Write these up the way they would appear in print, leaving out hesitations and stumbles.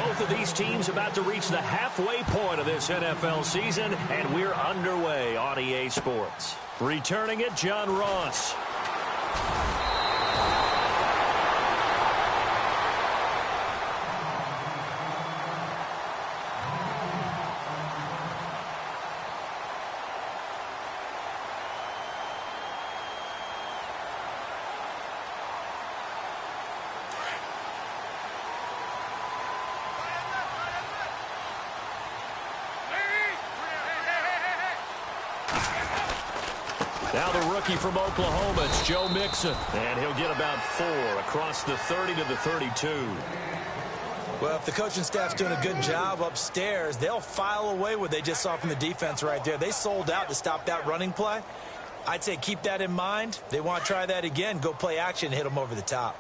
Both of these teams about to reach the halfway point of this NFL season, and we're underway on EA Sports. Returning it, John Ross. Now the rookie from Oklahoma, it's Joe Mixon. And he'll get about 4 across the 30 to the 32. Well, if the coaching staff's doing a good job upstairs, they'll file away what they just saw from the defense right there. They sold out to stop that running play. I'd say keep that in mind. They want to try that again. Go play action and hit them over the top.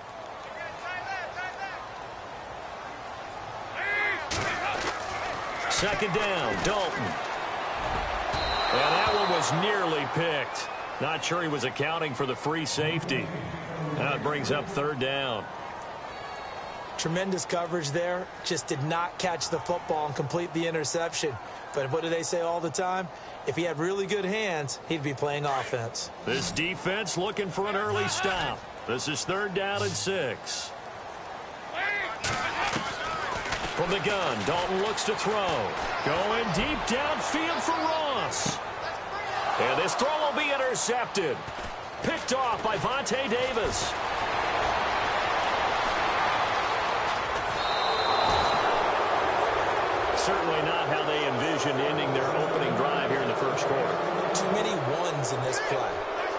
Second down, Dalton. And that one was nearly picked. Not sure he was accounting for the free safety. Now it brings up third down. Tremendous coverage there. Just did not catch the football and complete the interception. But what do they say all the time? If he had really good hands, he'd be playing offense. This defense looking for an early stop. This is third down and 6. From the gun, Dalton looks to throw. Going deep downfield for Ross. And this throw will be intercepted. Picked off by Vontae Davis. Certainly not how they envisioned ending their opening drive here in the first quarter. Too many ones in this play.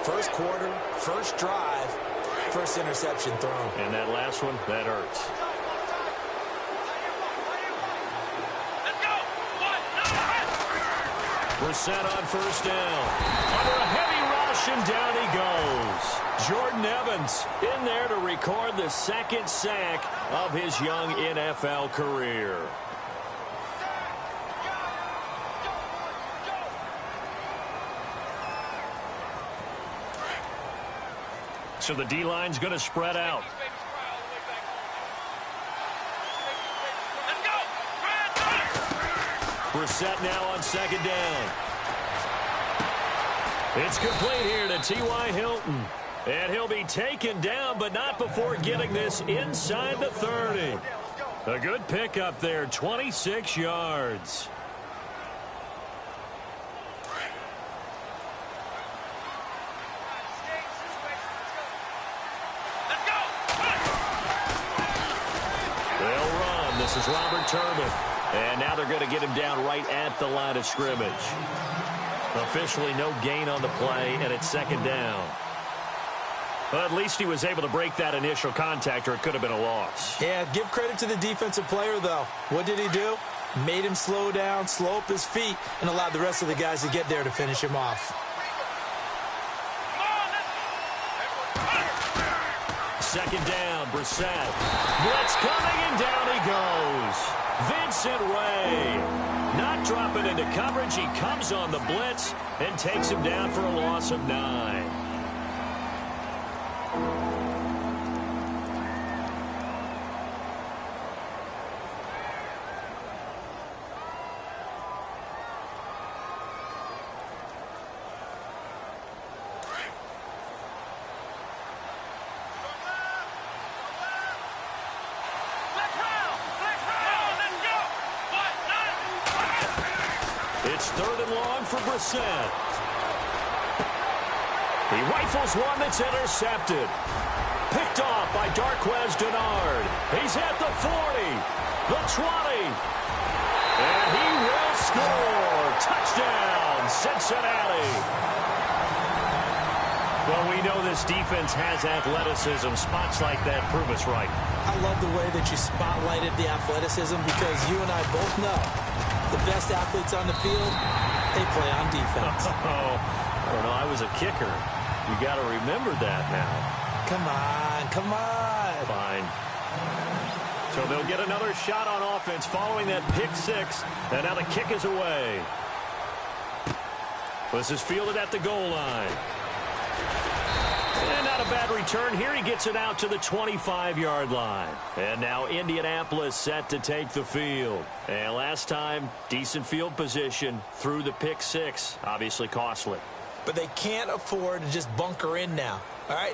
First quarter, first drive, first interception thrown. And that last one, that hurts. Brissett on first down. Under a heavy rush, and down he goes. Jordan Evans in there to record the second sack of his young NFL career. So the D-line's going to spread out. Brissett now on second down. It's complete here to T.Y. Hilton. And he'll be taken down, but not before getting this inside the 30. A good pickup there, 26 yards. They'll run. This is Robert Turbin. And now they're going to get him down right at the line of scrimmage. Officially no gain on the play, and it's second down. Well, at least he was able to break that initial contact, or it could have been a loss. Yeah, give credit to the defensive player, though. What did he do? Made him slow down, slow up his feet, and allowed the rest of the guys to get there to finish him off. Second down, Brissett. Blitz coming, and down he goes. Vincent Ray not dropping into coverage. He comes on the blitz and takes him down for a loss of 9. It's third and long for Brissett. He rifles one that's intercepted. Picked off by Darqueze Dennard. He's at the 40, the 20. And he will score. Touchdown, Cincinnati. Well, we know this defense has athleticism. Spots like that prove us right. I love the way that you spotlighted the athleticism because you and I both know the best athletes on the field, they play on defense. Oh, I don't know. I was a kicker. You got to remember that now. Come on, come on. Fine. So they'll get another shot on offense following that pick 6. And now the kick is away. This is fielded at the goal line. And not a bad return here. He gets it out to the 25-yard line. And now Indianapolis set to take the field. And last time, decent field position through the pick six. Obviously costly. But they can't afford to just bunker in now. All right,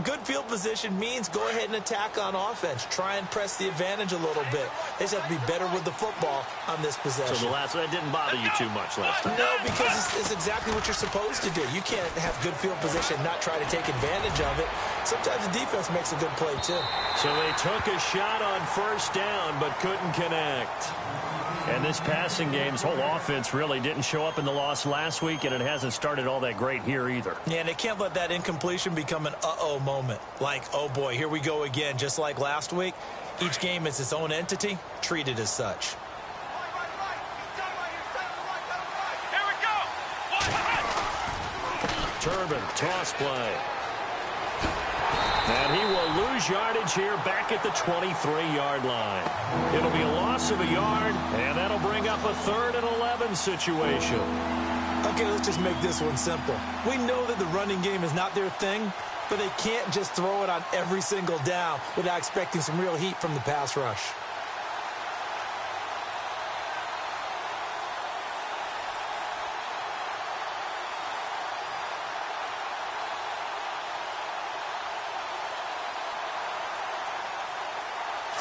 good field position means go ahead and attack on offense. Try and press the advantage a little bit. They just have to be better with the football on this possession. So that didn't bother you too much last time? No, because it's exactly what you're supposed to do. You can't have good field position and not try to take advantage of it. Sometimes the defense makes a good play, too. So they took a shot on first down, but couldn't connect. And this passing game's whole offense really didn't show up in the loss last week, and it hasn't started all that great here either. Yeah, and they can't let that incompletion become an uh-oh moment. Like, oh, boy, here we go again, just like last week. Each game is its own entity, treated as such. Here we go. Turbin, toss play. And he will lose yardage here back at the 23-yard line. It'll be a loss of a yard, and that'll bring up a 3rd and 11 situation. Okay, let's just make this one simple. We know that the running game is not their thing, but they can't just throw it on every single down without expecting some real heat from the pass rush.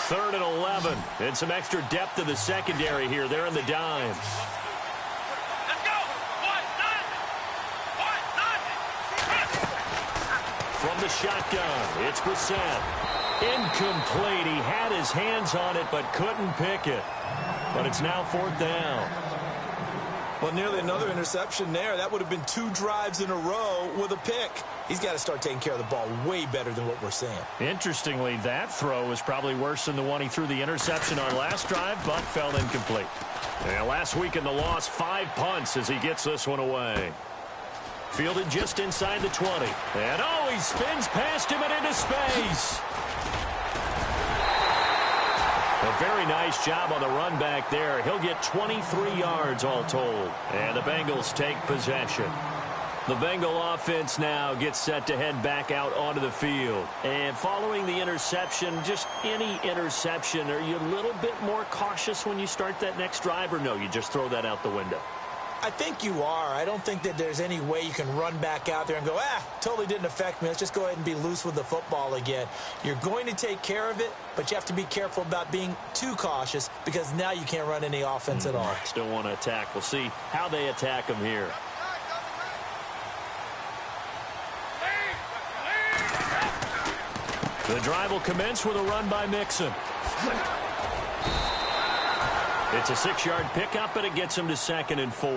Third and 11, and some extra depth to the secondary here. They're in the dime. Let's go. 1-9. From the shotgun, it's Brissett. Incomplete. He had his hands on it, but couldn't pick it. But it's now 4th down. Well, nearly another interception there. That would have been 2 drives in a row with a pick. He's got to start taking care of the ball way better than what we're seeing. Interestingly, that throw was probably worse than the one he threw the interception on last drive, but fell incomplete. And last week in the loss, 5 punts as he gets this one away. Fielded just inside the 20. And, oh, he spins past him and into space. A very nice job on the run back there. He'll get 23 yards all told. And the Bengals take possession. The Bengal offense now gets set to head back out onto the field. And following the interception, just any interception, are you a little bit more cautious when you start that next drive, or no, you just throw that out the window? I think you are. I don't think that there's any way you can run back out there and go, totally didn't affect me. Let's just go ahead and be loose with the football again. You're going to take care of it, but you have to be careful about being too cautious because now you can't run any offense at all. Still want to attack. We'll see how they attack him here. The drive will commence with a run by Mixon. It's a 6-yard pickup, and it gets him to 2nd and 4.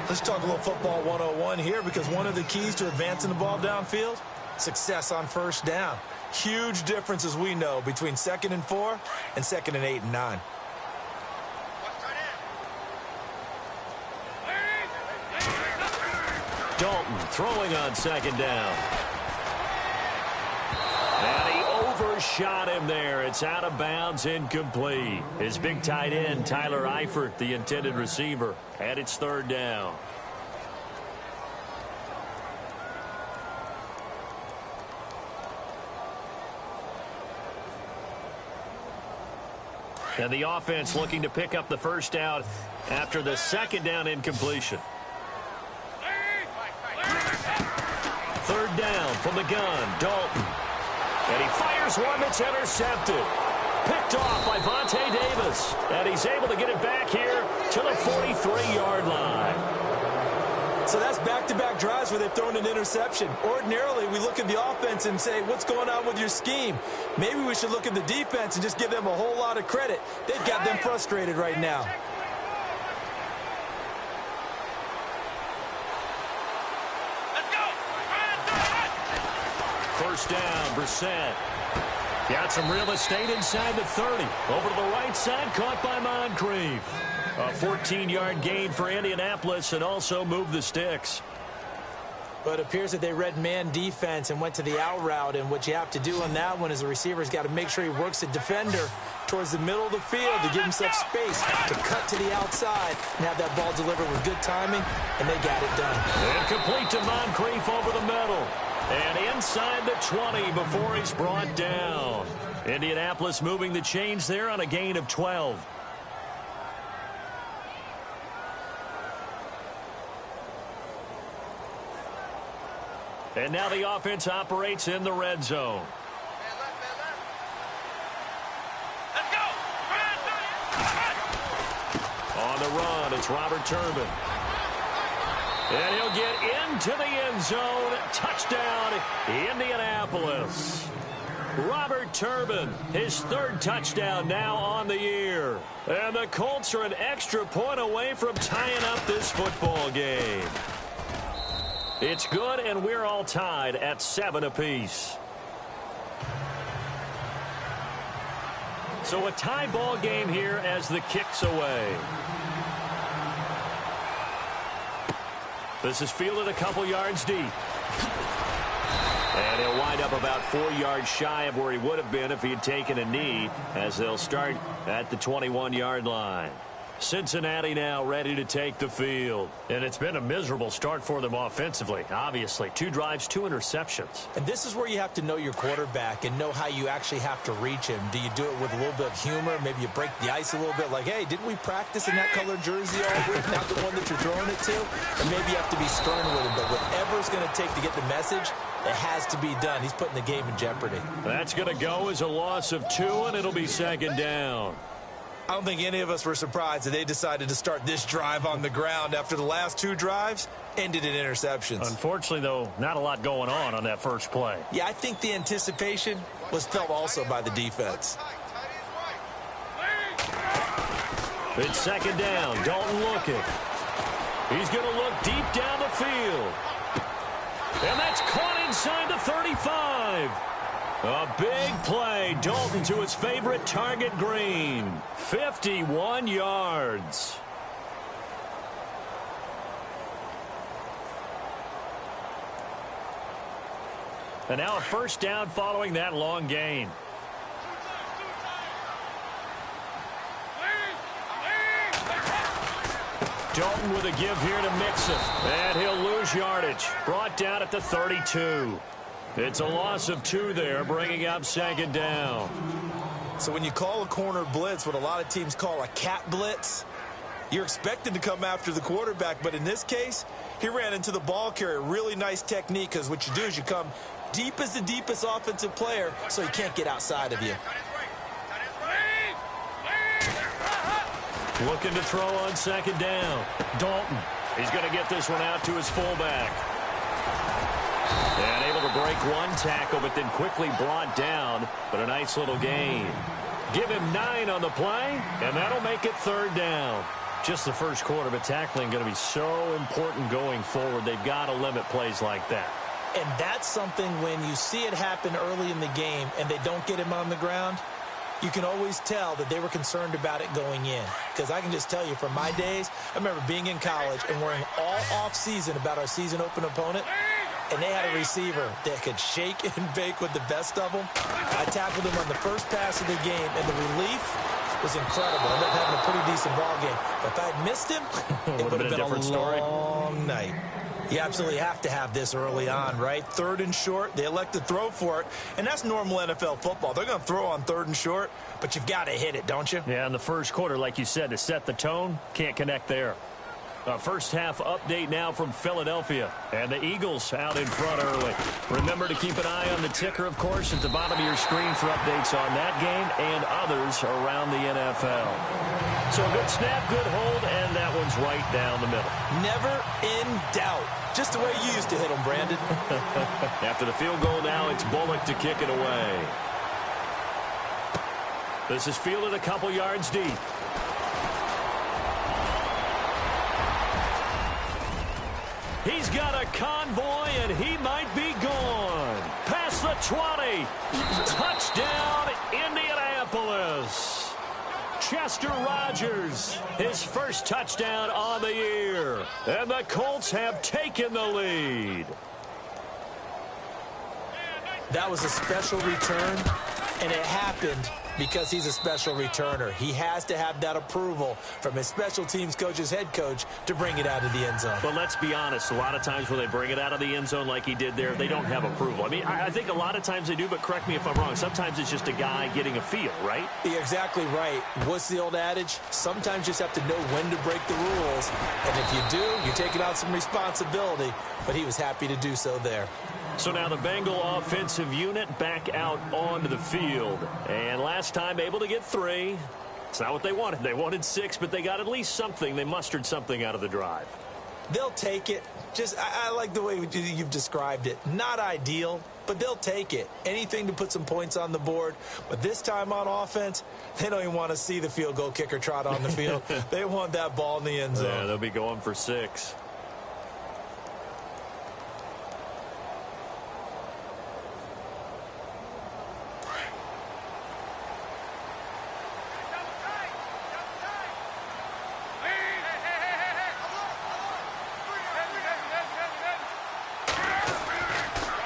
Let's talk a little football 101 here because one of the keys to advancing the ball downfield, success on first down. Huge difference, as we know, between 2nd and 4 and 2nd and 8 and 9. Dalton throwing on 2nd down. And he overshot him there. It's out of bounds, incomplete. His big tight end, Tyler Eifert, the intended receiver. And it's 3rd down. And the offense looking to pick up the first down after the 2nd down incompletion. 3rd down from the gun, Dalton. And he fires one that's intercepted. Picked off by Vontae Davis. And he's able to get it back here to the 43-yard line. So that's back-to-back drives where they've thrown an interception. Ordinarily, we look at the offense and say, what's going on with your scheme? Maybe we should look at the defense and just give them a whole lot of credit. They've got them frustrated right now. First down, Brissett. Got some real estate inside the 30. Over to the right side, caught by Moncrief. A 14-yard gain for Indianapolis and also moved the sticks. But it appears that they read man defense and went to the out route. And what you have to do on that one is the receiver's got to make sure he works the defender towards the middle of the field to give himself space to cut to the outside and have that ball delivered with good timing, and they got it done. And complete to Moncrief over the middle. And inside the 20 before he's brought down. Indianapolis moving the chains there on a gain of 12. And now the offense operates in the red zone. Let's go. On the run, it's Robert Turbin. And he'll get into the end zone. Touchdown, Indianapolis. Robert Turbin, his third touchdown now on the year. And the Colts are an extra point away from tying up this football game. It's good, and we're all tied at 7 apiece. So a tie ball game here as the kick's away. This is fielded a couple yards deep. And he'll wind up about 4 yards shy of where he would have been if he had taken a knee, as they'll start at the 21-yard line. Cincinnati now ready to take the field. And it's been a miserable start for them offensively, obviously. 2 drives, 2 interceptions. And this is where you have to know your quarterback and know how you actually have to reach him. Do you do it with a little bit of humor? Maybe you break the ice a little bit, like, hey, didn't we practice in that colored jersey all week, not the one that you're throwing it to? And maybe you have to be stern with him. But whatever it's going to take to get the message, it has to be done. He's putting the game in jeopardy. That's going to go as a loss of 2, and it'll be second down. I don't think any of us were surprised that they decided to start this drive on the ground after the last 2 drives ended in interceptions. Unfortunately, though, not a lot going on that first play. Yeah, I think the anticipation was felt also by the defense. It's second down. Dalton looking. He's going to look deep down the field. And that's caught inside the 35. A big play. Dalton to his favorite target, Green. 51 yards. And now a first down following that long gain. Dalton with a give here to Mixon. And he'll lose yardage. Brought down at the 32. It's a loss of 2 there, bringing up second down. So when you call a corner blitz, what a lot of teams call a cat blitz, you're expected to come after the quarterback. But in this case, he ran into the ball carrier. Really nice technique, because what you do is you come deep as the deepest offensive player so he can't get outside of you. Looking to throw on second down. Dalton. He's going to get this one out to his fullback. And able to break 1 tackle, but then quickly brought down. But a nice little gain. Give him 9 on the play, and that'll make it third down. Just the first quarter, but tackling going to be so important going forward. They've got to limit plays like that. And that's something when you see it happen early in the game and they don't get him on the ground, you can always tell that they were concerned about it going in. Because I can just tell you from my days, I remember being in college and worrying all off-season about our season open opponent. And they had a receiver that could shake and bake with the best of them. I tackled him on the first pass of the game, and the relief was incredible. I ended up having a pretty decent ball game. But if I had missed him, it would have been a long night. You absolutely have to have this early on, right? 3rd and short, they elect to throw for it, and that's normal NFL football. They're going to throw on 3rd and short, but you've got to hit it, don't you? Yeah, in the first quarter, like you said, to set the tone, can't connect there. First half update now from Philadelphia. And the Eagles out in front early. Remember to keep an eye on the ticker, of course, at the bottom of your screen for updates on that game and others around the NFL. So a good snap, good hold, and that one's right down the middle. Never in doubt. Just the way you used to hit them, Brandon. After the field goal now, it's Bullock to kick it away. This is fielded a couple yards deep. He's got a convoy, and he might be gone. Past the 20. Touchdown, Indianapolis. Chester Rogers, his first touchdown on the year. And the Colts have taken the lead. That was a special return, and it happened Because he's a special returner. He has to have that approval from his special teams coach's head coach to bring it out of the end zone. But let's be honest, a lot of times when they bring it out of the end zone like he did there, they don't have approval. I mean, I think a lot of times they do, but correct me if I'm wrong. Sometimes it's just a guy getting a feel, right? You're exactly right. What's the old adage? Sometimes you just have to know when to break the rules. And if you do, you're taking on some responsibility. But he was happy to do so there. So now the Bengal offensive unit back out onto the field. And last time able to get 3. It's not what they wanted. They wanted 6, but they got at least something. They mustered something out of the drive. They'll take it. I like the way you've described it. Not ideal, but they'll take it. Anything to put some points on the board. But this time on offense, they don't even want to see the field goal kicker trot on the field. They want that ball in the end zone. Yeah, they'll be going for 6.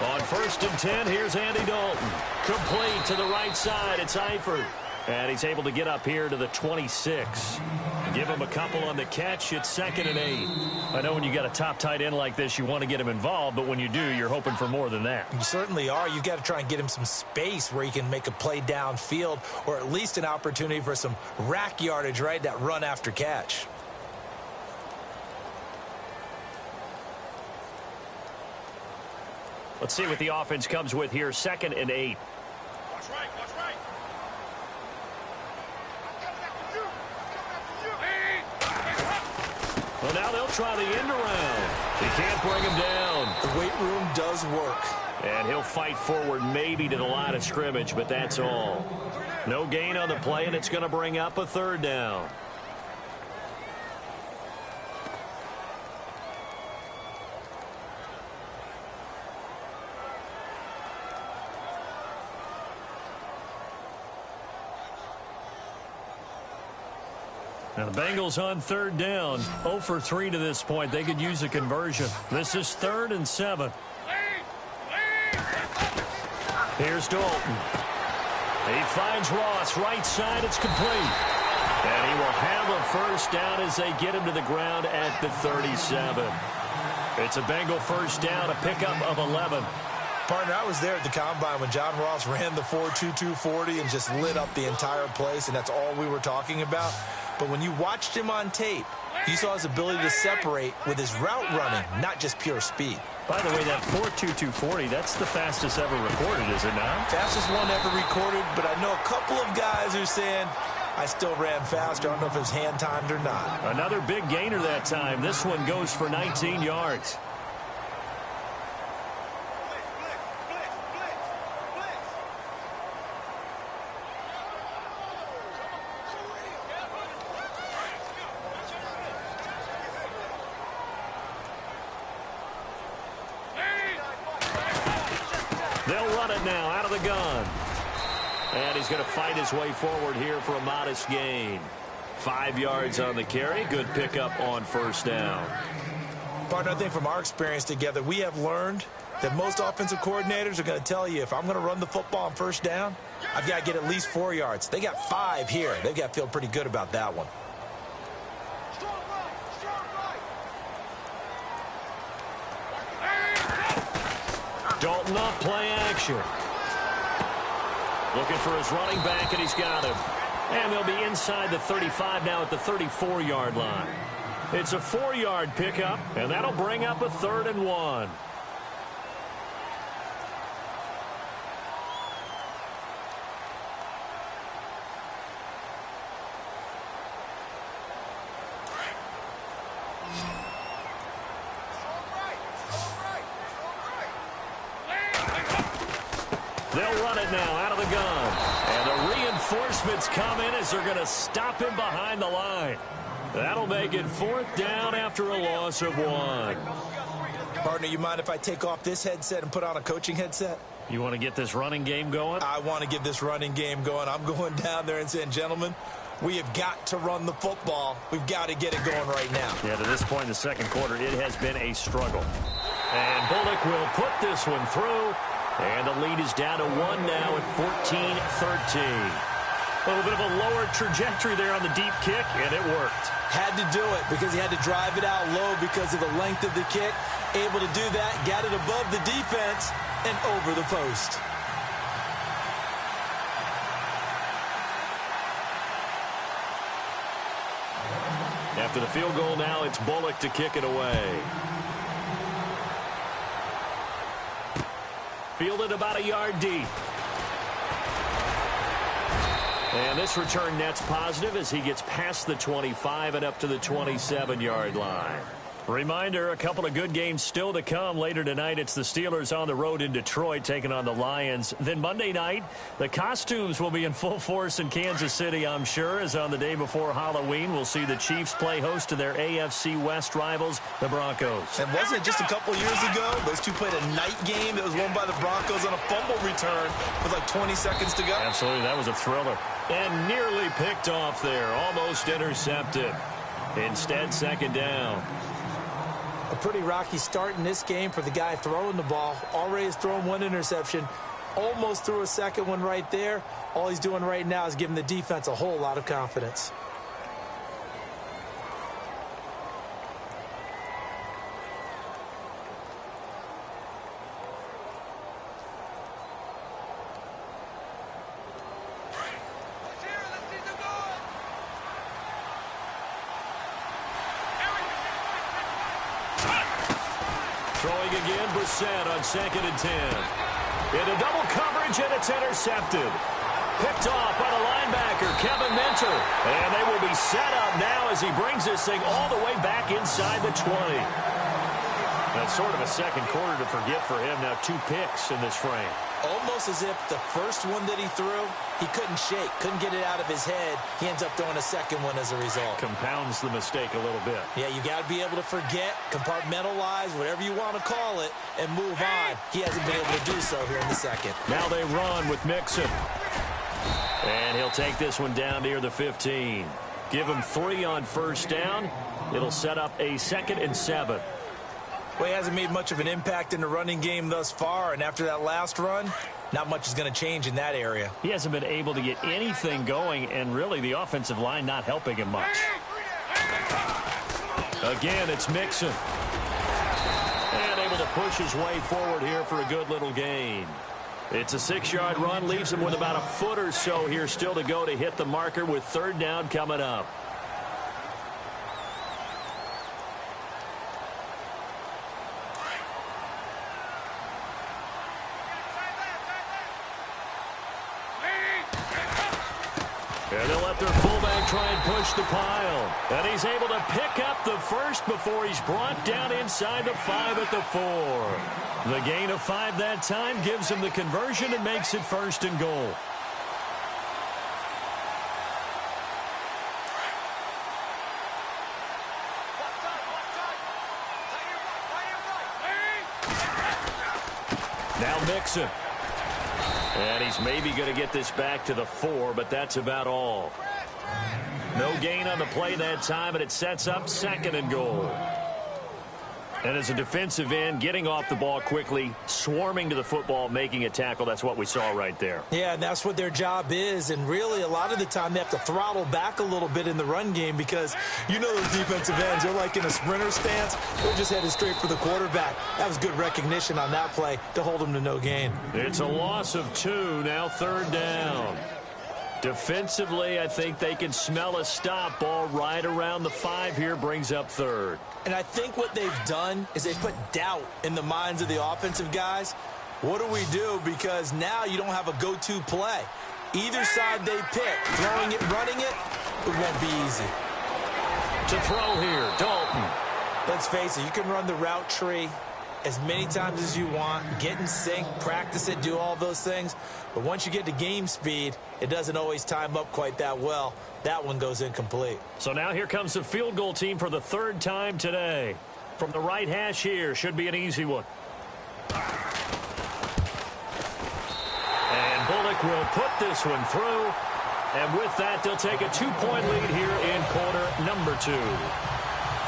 On 1st and 10, here's Andy Dalton. Complete to the right side. It's Eifert. And he's able to get up here to the 26. Give him a couple on the catch. It's 2nd and 8. I know when you got a top tight end like this, you want to get him involved, but when you do, you're hoping for more than that. You certainly are. You've got to try and get him some space where he can make a play downfield or at least an opportunity for some rack yardage, right? That run after catch. Let's see what the offense comes with here. 2nd and 8. Watch right, watch right. Well, now they'll try the end around. He can't bring him down. The weight room does work. And he'll fight forward maybe to the line of scrimmage, but that's all. No gain on the play, and it's going to bring up a 3rd down. Now the Bengals on 3rd down. 0 for 3 to this point. They could use a conversion. This is 3rd and 7. Here's Dalton. He finds Ross. Right side. It's complete. And he will have a 1st down as they get him to the ground at the 37. It's a Bengal 1st down, a pickup of 11. Partner, I was there at the Combine when John Ross ran the 4.22 40 and just lit up the entire place, and that's all we were talking about. But when you watched him on tape, you saw his ability to separate with his route running, not just pure speed. By the way, that 4.22 40, that's the fastest ever recorded, is it not? Fastest one ever recorded, but I know a couple of guys who are saying, I still ran faster. I don't know if it was hand-timed or not. Another big gainer that time. This one goes for 19 yards. They'll run it now out of the gun. And he's going to fight his way forward here for a modest gain. 5 yards on the carry. Good pickup on 1st down. Partner, I think from our experience together, we have learned that most offensive coordinators are going to tell you, if I'm going to run the football on 1st down, I've got to get at least 4 yards. They got 5 here. They've got to feel pretty good about that one. Dalton off play action. Looking for his running back, and he's got him. And they'll be inside the 35 now at the 34-yard line. It's a 4-yard pickup, and that'll bring up a 3rd and 1. They'll run it now out of the gun. And the reinforcements come in as they're going to stop him behind the line. That'll make it 4th down after a loss of 1. Partner, you mind if I take off this headset and put on a coaching headset? You want to get this running game going? I want to get this running game going. I'm going down there and saying, gentlemen, we have got to run the football. We've got to get it going right now. Yeah, to this point in the 2nd quarter, it has been a struggle. And Bullock will put this one through. And the lead is down to 1 now at 14-13. A little bit of a lower trajectory there on the deep kick, and it worked. Had to do it because he had to drive it out low because of the length of the kick. Able to do that, got it above the defense and over the post. After the field goal now, it's Bullock to kick it away. Fielded about a yard deep. And this return net's positive as he gets past the 25 and up to the 27-yard line. Reminder, a couple of good games still to come. Later tonight, it's the Steelers on the road in Detroit taking on the Lions. Then Monday night, the costumes will be in full force in Kansas City, I'm sure, as on the day before Halloween, we'll see the Chiefs play host to their AFC West rivals, the Broncos. And wasn't it just a couple years ago, those two played a night game that was won by the Broncos on a fumble return with like 20 seconds to go? Absolutely, that was a thriller. And nearly picked off there, almost intercepted. Instead, second down. A pretty rocky start in this game for the guy throwing the ball. Already has thrown one interception. Almost threw a second one right there. All he's doing right now is giving the defense a whole lot of confidence. Throwing again, Brissett on 2nd and 10. Into double coverage, and it's intercepted. Picked off by the linebacker, Kevin Minter. And they will be set up now as he brings this thing all the way back inside the 20. That's sort of a second quarter to forget for him. Now 2 picks in this frame. Almost as if the first one that he threw, he couldn't shake, couldn't get it out of his head. He ends up throwing a second one as a result. Compounds the mistake a little bit. Yeah, you got to be able to forget, compartmentalize, whatever you want to call it, and move on. He hasn't been able to do so here in the second. Now they run with Mixon. And he'll take this one down near the 15. Give him 3 on first down. It'll set up a 2nd and 7. Well, he hasn't made much of an impact in the running game thus far, and after that last run, not much is going to change in that area. He hasn't been able to get anything going, and really the offensive line not helping him much. Again, it's Mixon. And able to push his way forward here for a good little gain. It's a 6-yard run, leaves him with about a foot or so here still to go to hit the marker with 3rd down coming up. And they'll let their fullback try and push the pile. And he's able to pick up the first before he's brought down inside the 5 at the 4. The gain of 5 that time gives him the conversion and makes it 1st and goal. Now Mixon. And he's maybe going to get this back to the 4, but that's about all. No gain on the play that time, and it sets up 2nd and goal. And as a defensive end, getting off the ball quickly, swarming to the football, making a tackle, that's what we saw right there. Yeah, and that's what their job is. And really, a lot of the time, they have to throttle back a little bit in the run game because you know those defensive ends, they're like in a sprinter stance. They're just headed straight for the quarterback. That was good recognition on that play to hold them to no gain. It's a loss of 2, now 3rd down. Defensively, I think they can smell a stop. Ball right around the 5 here, brings up 3rd. And I think what they've done is they put doubt in the minds of the offensive guys. What do we do? Because now you don't have a go-to play. Either side they pick, throwing it, running it, it won't be easy. To throw here, Dalton. Let's face it, you can run the route tree as many times as you want, get in sync, practice it, do all those things. But once you get to game speed, it doesn't always time up quite that well. That one goes incomplete. So now here comes the field goal team for the 3rd time today. From the right hash here, should be an easy one. And Bullock will put this one through. And with that, they'll take a 2-point lead here in quarter number 2.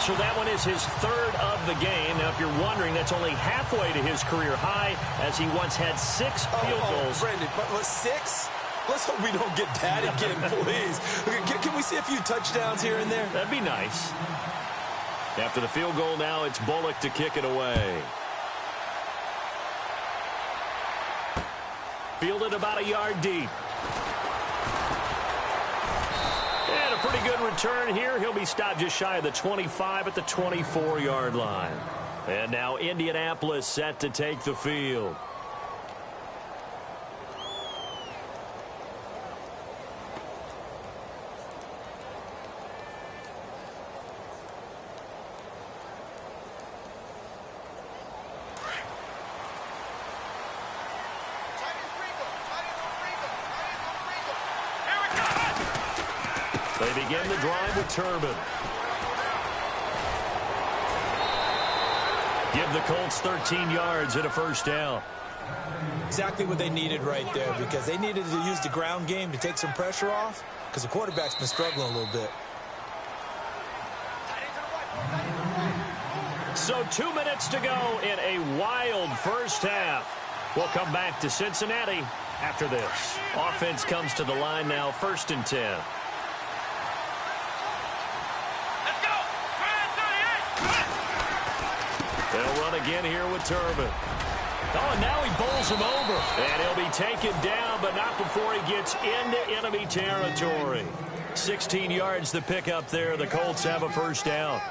So that one is his 3rd of the game. Now, if you're wondering, that's only halfway to his career high, as he once had 6 field goals. Brendan, but 6? Let's hope we don't get that again, please. Can we see a few touchdowns here and there? That'd be nice. After the field goal now, it's Bullock to kick it away. Fielded about a yard deep. And a pretty good return here. He'll be stopped just shy of the 25 at the 24-yard line. And now Indianapolis set to take the field. They begin the drive with Turbin. Give the Colts 13 yards and a first down. Exactly what they needed right there, because they needed to use the ground game to take some pressure off, because the quarterback's been struggling a little bit. So 2 minutes to go in a wild first half. We'll come back to Cincinnati after this. Offense comes to the line now, 1st and 10. They'll run again here with Turbin. Oh, and now he bowls him over. And he'll be taken down, but not before he gets into enemy territory. 16 yards to pick up there. The Colts have a first down.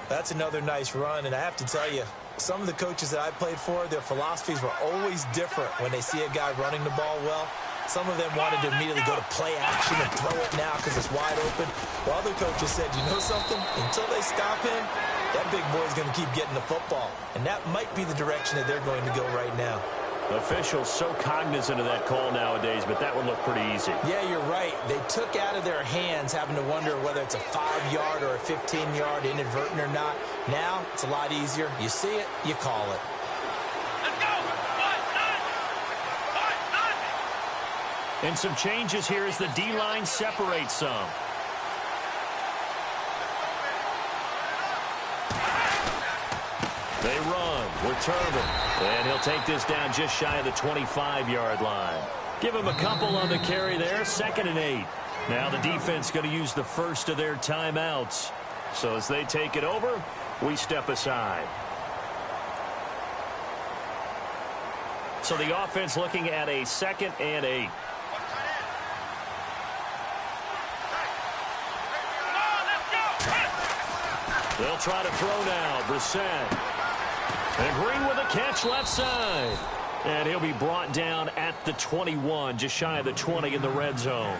That's another nice run, and I have to tell you, some of the coaches that I played for, their philosophies were always different when they see a guy running the ball well. Some of them wanted to immediately go to play action and throw it now because it's wide open. While other coaches said, you know something? Until they stop him, that big boy's going to keep getting the football. And that might be the direction that they're going to go right now. Officials so cognizant of that call nowadays, but that would look pretty easy. Yeah, you're right. They took out of their hands having to wonder whether it's a 5-yard or a 15-yard inadvertent or not. Now, it's a lot easier. You see it, you call it. And some changes here as the D-line separates some. They run with Turbin. And he'll take this down just shy of the 25-yard line. Give him a couple on the carry there. 2nd and 8. Now the defense going to use the first of their timeouts. So as they take it over, we step aside. So the offense looking at a 2nd and 8. They'll try to throw now. Brissett. And Green with a catch left side. And he'll be brought down at the 21, just shy of the 20 in the red zone.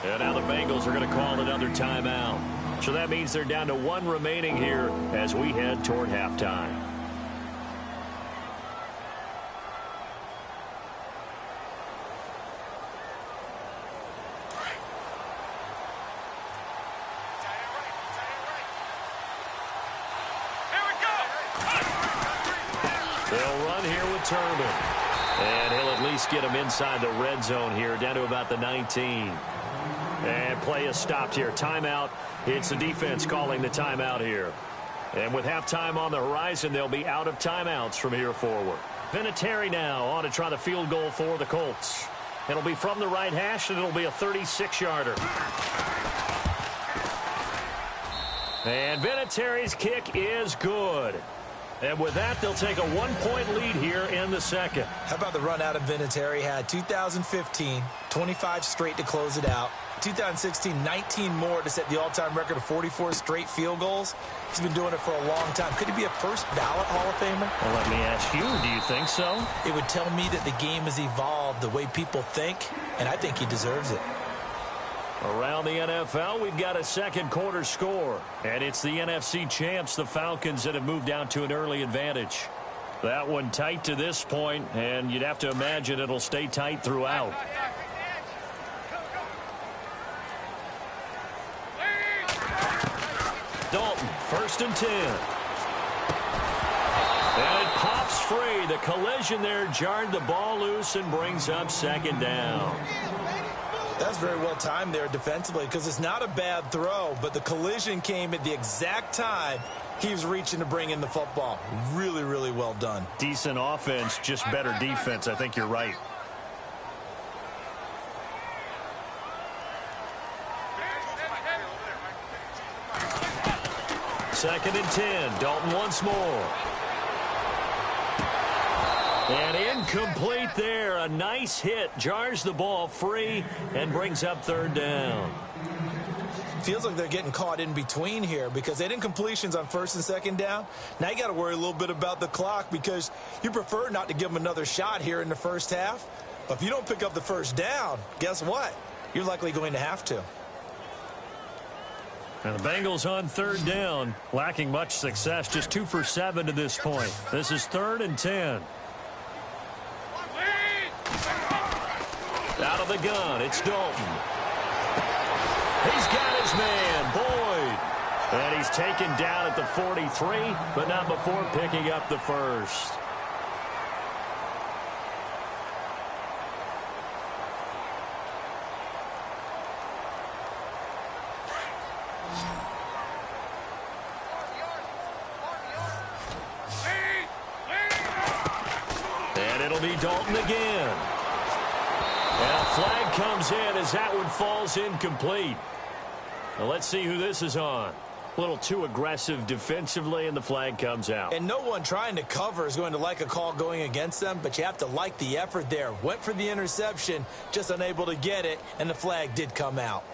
And now the Bengals are going to call another timeout. So that means they're down to 1 remaining here as we head toward halftime. They'll run here with Turbin. And he'll at least get him inside the red zone here, down to about the 19. And play is stopped here. Timeout. It's the defense calling the timeout here. And with halftime on the horizon, they'll be out of timeouts from here forward. Vinatieri now on to try the field goal for the Colts. It'll be from the right hash, and it'll be a 36-yarder. And Vinatieri's kick is good. And with that, they'll take a 1-point lead here in the second. How about the run out of Vinatieri? Had 2015, 25 straight to close it out. 2016, 19 more to set the all-time record of 44 straight field goals. He's been doing it for a long time. Could he be a first-ballot Hall of Famer? Well, let me ask you, do you think so? It would tell me that the game has evolved the way people think, and I think he deserves it. Around the NFL, we've got a second quarter score. And it's the NFC champs, the Falcons, that have moved down to an early advantage. That one tight to this point, and you'd have to imagine it'll stay tight throughout. Dalton, 1st and 10. And it pops free. The collision there jarred the ball loose and brings up 2nd down. That's very well timed there defensively, because it's not a bad throw, but the collision came at the exact time he was reaching to bring in the football. Really, really well done. Decent offense, just better defense. I think you're right. 2nd and 10. Dalton once more. And incomplete there. A nice hit. Jars the ball free and brings up 3rd down. Feels like they're getting caught in between here because they didn't completions on 1st and 2nd down. Now you got to worry a little bit about the clock because you prefer not to give them another shot here in the first half. But if you don't pick up the 1st down, guess what? You're likely going to have to. And the Bengals on 3rd down, lacking much success, just 2 for 7 to this point. This is 3rd and 10. Out of the gun, it's Dalton. He's got his man, Boyd. And he's taken down at the 43, but not before picking up the 1st. And it'll be Dalton again. And a flag comes in as that one falls incomplete. Now let's see who this is on. A little too aggressive defensively, and the flag comes out. And no one trying to cover is going to like a call going against them, but you have to like the effort there. Went for the interception, just unable to get it, and the flag did come out.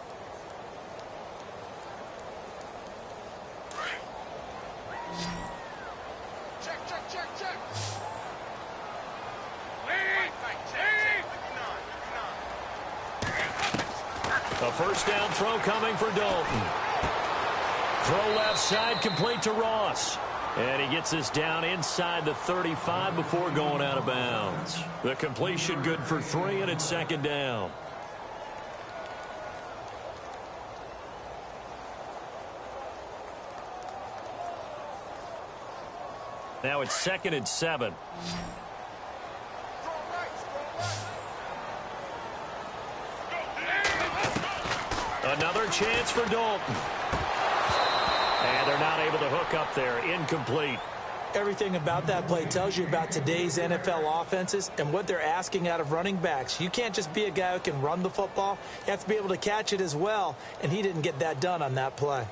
A 1st down throw coming for Dalton. Throw left side, complete to Ross. And he gets this down inside the 35 before going out of bounds. The completion good for 3, and it's 2nd down. Now it's 2nd and 7. Another chance for Dalton. And they're not able to hook up there. Incomplete. Everything about that play tells you about today's NFL offenses and what they're asking out of running backs. You can't just be a guy who can run the football. You have to be able to catch it as well, and he didn't get that done on that play.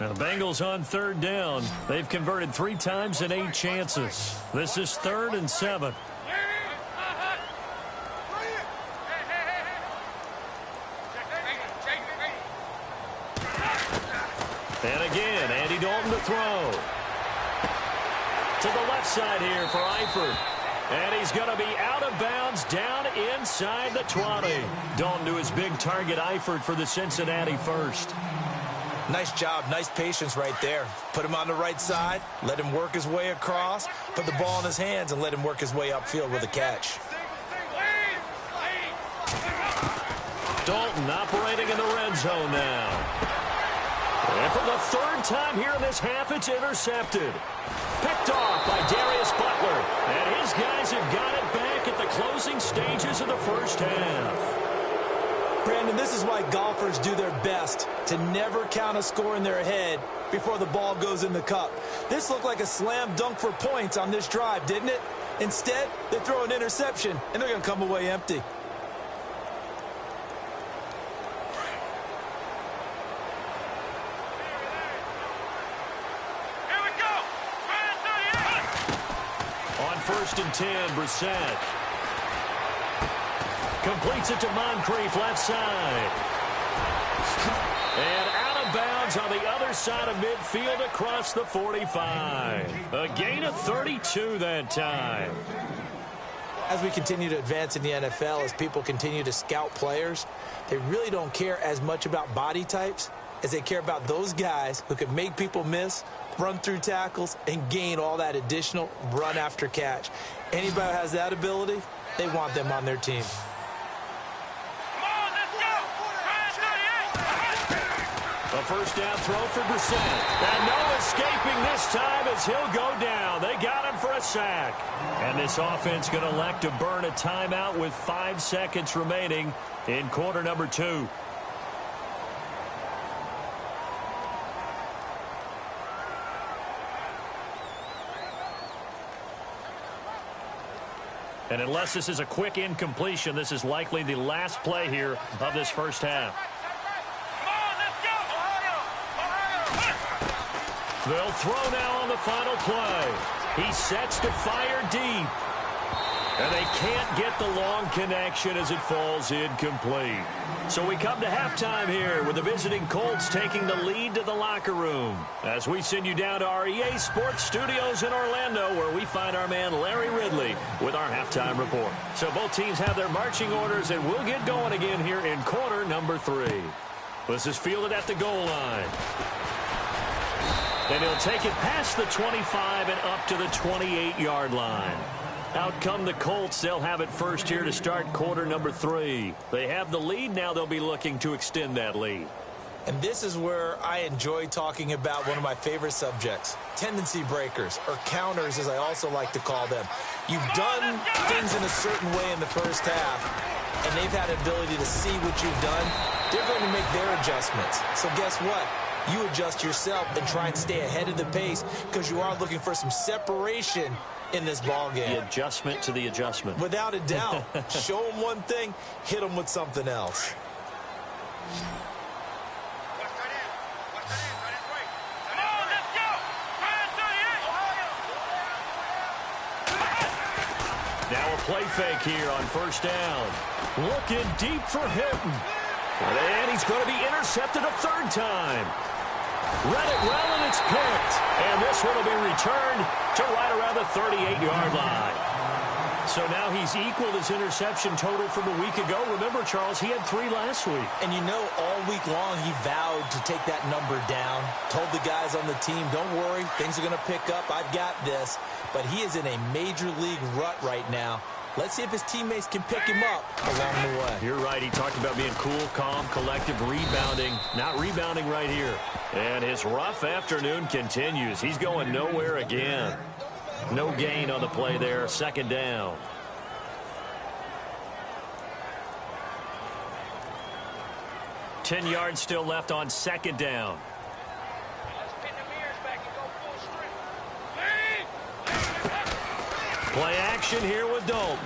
Now the Bengals on 3rd down. They've converted 3 times in 8 chances. This is 3rd and 7. And again, Andy Dalton to throw. To the left side here for Eifert. And he's going to be out of bounds down inside the 20. Dalton to his big target, Eifert, for the Cincinnati 1st. Nice job, nice patience right there. Put him on the right side, let him work his way across, put the ball in his hands, and let him work his way upfield with a catch. Dalton operating in the red zone now. And for the 3rd time here in this half, it's intercepted. Picked off by Darius Butler. And his guys have got it back at the closing stages of the 1st half. Brandon, this is why golfers do their best to never count a score in their head before the ball goes in the cup. This looked like a slam dunk for points on this drive, didn't it? Instead, they throw an interception, and they're going to come away empty. On 1st and 10, Brissett. Completes it to Moncrief, left side. And out of bounds on the other side of midfield across the 45. A gain of 32 that time. As we continue to advance in the NFL, as people continue to scout players, they really don't care as much about body types as they care about those guys who can make people miss, run through tackles, and gain all that additional run after catch. Anybody who has that ability, they want them on their team. A 1st down throw for Brissett. And no escaping this time as he'll go down. They got him for a sack. And this offense going to elect to burn a timeout with 5 seconds remaining in quarter number 2. And unless this is a quick incompletion, this is likely the last play here of this 1st half. They'll throw now on the final play. He sets to fire deep. And they can't get the long connection as it falls incomplete. So we come to halftime here with the visiting Colts taking the lead to the locker room. As we send you down to our EA Sports Studios in Orlando, where we find our man Larry Ridley with our halftime report. So both teams have their marching orders, and we'll get going again here in quarter number 3. This is fielded at the goal line. And he'll take it past the 25 and up to the 28-yard line. Out come the Colts. They'll have it first here to start quarter number 3. They have the lead. Now they'll be looking to extend that lead. And this is where I enjoy talking about one of my favorite subjects, tendency breakers, or counters as I also like to call them. You've done things in a certain way in the first half, and they've had an ability to see what you've done. They're going to make their adjustments. So guess what? You adjust yourself and try and stay ahead of the pace because you are looking for some separation in this ball game. The adjustment to the adjustment. Without a doubt. Show them one thing, hit them with something else. Now a play fake here on first down. Looking deep for Hinton. And he's going to be intercepted a third time. Read it well, and it's picked. And this one will be returned to right around the 38-yard line. So now he's equaled his interception total from a week ago. Remember, Charles, he had 3 last week. And you know, all week long he vowed to take that number down. Told the guys on the team, don't worry, things are going to pick up. I've got this. But he is in a major league rut right now. Let's see if his teammates can pick him up along the way. You're right. He talked about being cool, calm, collective, rebounding. Not rebounding right here. And his rough afternoon continues. He's going nowhere again. No gain on the play there. Second down. Ten yards still left on second down. Play action here with Dalton.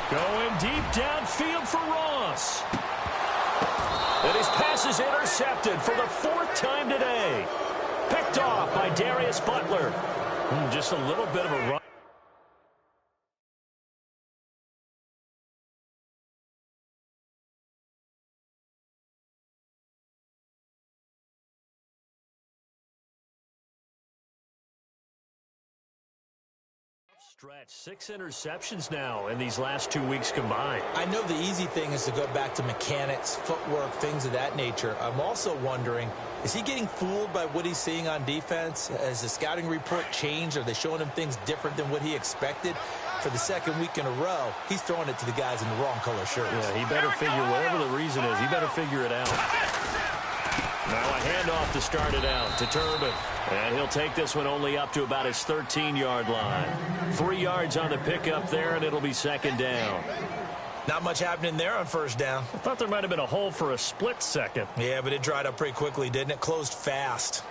Going deep downfield for Ross. And his pass is intercepted for the 4th time today. Picked off by Darius Butler. Just a little bit of a run. Stretch 6 interceptions now in these last 2 weeks combined. I know the easy thing is to go back to mechanics, footwork, things of that nature. I'm also wondering, is he getting fooled by what he's seeing on defense? Has the scouting report changed? Are they showing him things different than what he expected? For the second week in a row, he's throwing it to the guys in the wrong color shirts. Yeah, he better figure, whatever the reason is, he better figure it out. Now a handoff to start it out to Turbin. And he'll take this one only up to about his 13-yard line. 3 yards on the pickup there, and it'll be second down. Not much happening there on first down. I thought there might have been a hole for a split second. Yeah, but it dried up pretty quickly, didn't it? Closed fast.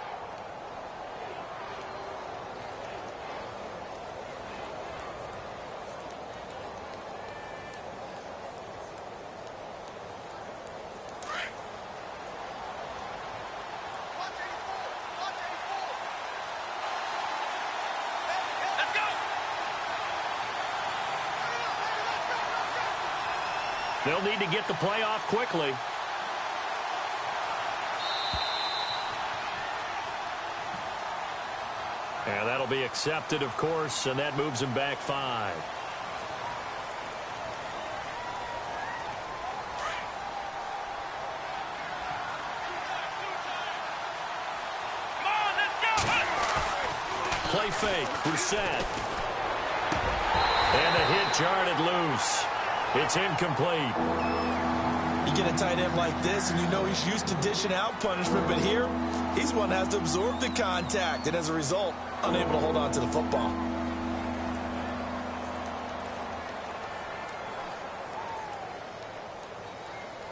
They'll need to get the play off quickly. And that'll be accepted, of course, and that moves him back 5. Play fake, Brissett. And the hit jarred it loose. It's incomplete. You get a tight end like this, and you know he's used to dishing out punishment, but here, he's the one that has to absorb the contact, and as a result, unable to hold on to the football.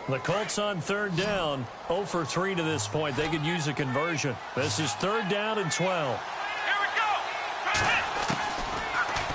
The Colts on third down, 0 for 3 to this point. They could use a conversion. This is third down and 12.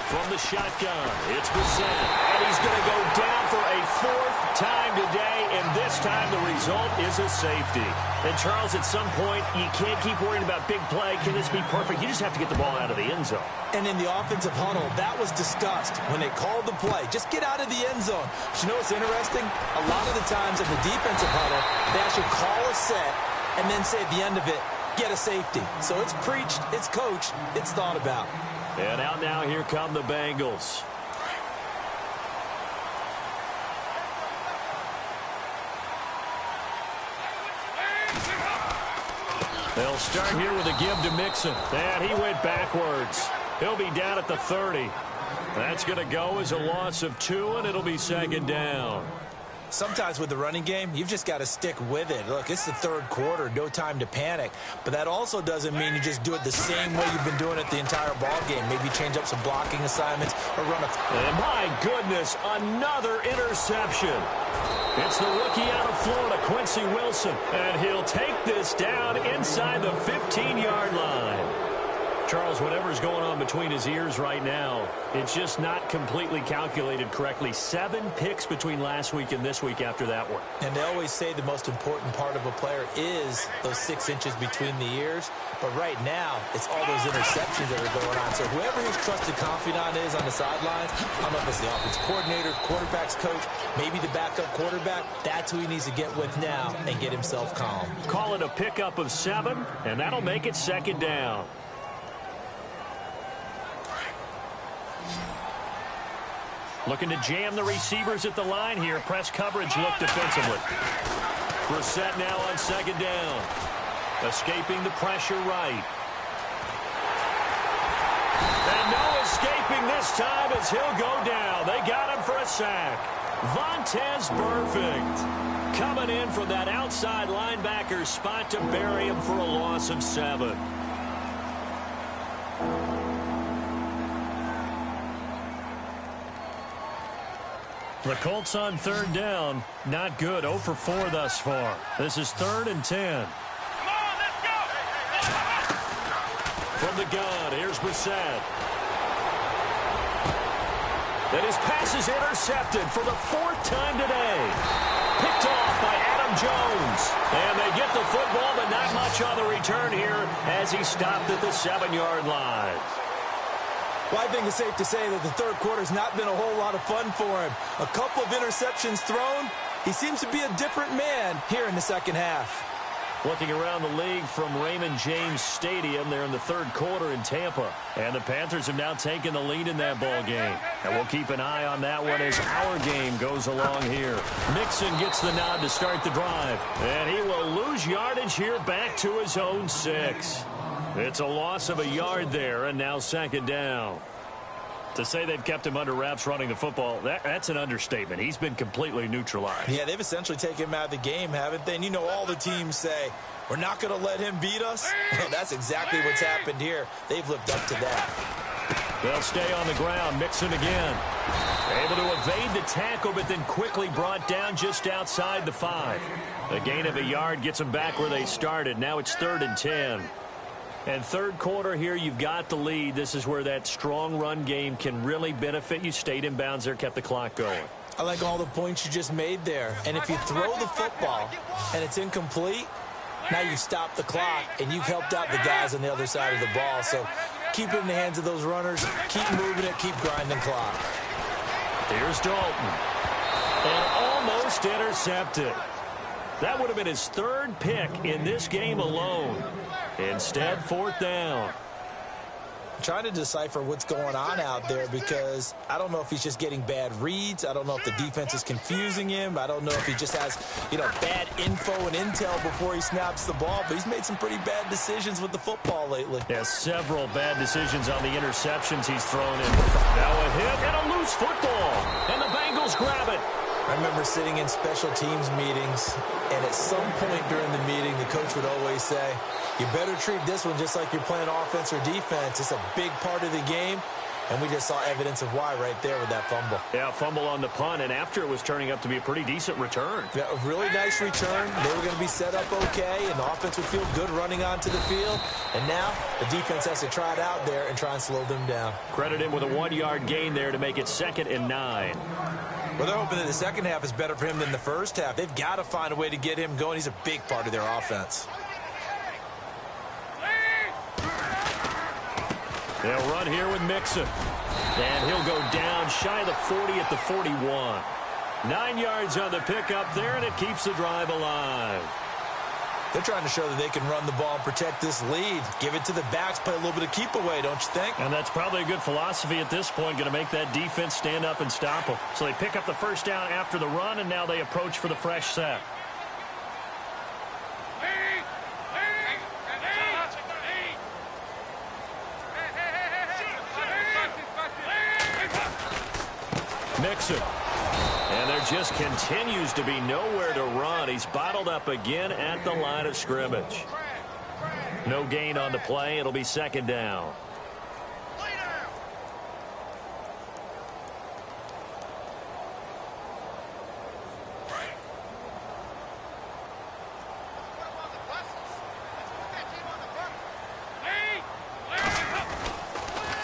From the shotgun, it's Brissett, and he's going to go down for a 4th time today, and this time the result is a safety. And, Charles, at some point, you can't keep worrying about big play. Can this be perfect? You just have to get the ball out of the end zone. And in the offensive huddle, that was discussed when they called the play. Just get out of the end zone. But you know what's interesting? A lot of the times in the defensive huddle, they actually call a set and then say at the end of it, get a safety. So it's preached, it's coached, it's thought about. And out now, here come the Bengals. They'll start here with a give to Mixon. And he went backwards. He'll be down at the 30. That's going to go as a loss of 2, and it'll be second down. Sometimes with the running game, you've just got to stick with it. Look, it's the third quarter, no time to panic. But that also doesn't mean you just do it the same way you've been doing it the entire ball game. Maybe change up some blocking assignments or run a... And my goodness, another interception. It's the rookie out of Florida, Quincy Wilson. And he'll take this down inside the 15-yard line. Charles, whatever's going on between his ears right now, it's just not completely calculated correctly. 7 picks between last week and this week after that one. And they always say the most important part of a player is those 6 inches between the ears. But right now, it's all those interceptions that are going on. So whoever his trusted confidant is on the sidelines, I don't know if it's the offensive coordinator, quarterback's coach, maybe the backup quarterback, that's who he needs to get with now and get himself calm. Call it a pickup of 7, and that'll make it second down. Looking to jam the receivers at the line here. Press coverage look defensively. Brissett now on second down. Escaping the pressure right. And no escaping this time as he'll go down. They got him for a sack. Vontaze Burfict coming in from that outside linebacker spot to bury him for a loss of 7. The Colts on third down. Not good. 0 for 4 thus far. This is 3rd and 10. Come on, let's go! From the gun, here's Brissett. And his pass is intercepted for the 4th time today. Picked off by Adam Jones. And they get the football, but not much on the return here as he stopped at the 7-yard line. Well, I think it's safe to say that the third quarter's not been a whole lot of fun for him. A couple of interceptions thrown. He seems to be a different man here in the second half. Looking around the league from Raymond James Stadium, they're in the third quarter in Tampa. And the Panthers have now taken the lead in that ball game. And we'll keep an eye on that one as our game goes along here. Mixon gets the nod to start the drive. And he will lose yardage here back to his own 6. It's a loss of a yard there, and now second down. To say they've kept him under wraps running the football, that's an understatement. He's been completely neutralized. Yeah, they've essentially taken him out of the game, haven't they? And you know all the teams say, we're not going to let him beat us. Well, that's exactly what's happened here. They've lived up to that. They'll stay on the ground. Mixon again. Able to evade the tackle, but then quickly brought down just outside the 5. A gain of a yard gets them back where they started. Now it's 3rd and 10. And third quarter here, you've got the lead. This is where that strong run game can really benefit you. Stayed in bounds there, kept the clock going. I like all the points you just made there. And if you throw the football and it's incomplete, now you stop the clock and you've helped out the guys on the other side of the ball. So keep it in the hands of those runners. Keep moving it. Keep grinding clock. Here's Dalton. And almost intercepted. That would have been his 3rd pick in this game alone. Instead, 4th down. I'm trying to decipher what's going on out there because I don't know if he's just getting bad reads. I don't know if the defense is confusing him. I don't know if he just has, bad info and intel before he snaps the ball. But he's made some pretty bad decisions with the football lately. Yeah, several bad decisions on the interceptions he's thrown in. Now a hit and a loose football. And the Bengals grab it. I remember sitting in special teams meetings, and at some point during the meeting, the coach would always say, you better treat this one just like you're playing offense or defense. It's a big part of the game, and we just saw evidence of why right there with that fumble. Yeah, fumble on the punt, and after it was turning up to be a pretty decent return. Yeah, a really nice return. They were going to be set up okay, and the offense would feel good running onto the field. And now the defense has to try it out there and try and slow them down. Credit him with a 1-yard gain there to make it 2nd and 9. Well, they're hoping that the second half is better for him than the first half. They've got to find a way to get him going. He's a big part of their offense. They'll run here with Mixon. And he'll go down shy of the 40 at the 41. 9 yards on the pickup there, and it keeps the drive alive. They're trying to show that they can run the ball and protect this lead. Give it to the backs, play a little bit of keep away, don't you think? And that's probably a good philosophy at this point, going to make that defense stand up and stop them. So they pick up the first down after the run, and now they approach for the fresh set. Mixon. And there just continues to be nowhere to run. He's bottled up again at the line of scrimmage. No gain on the play. It'll be second down.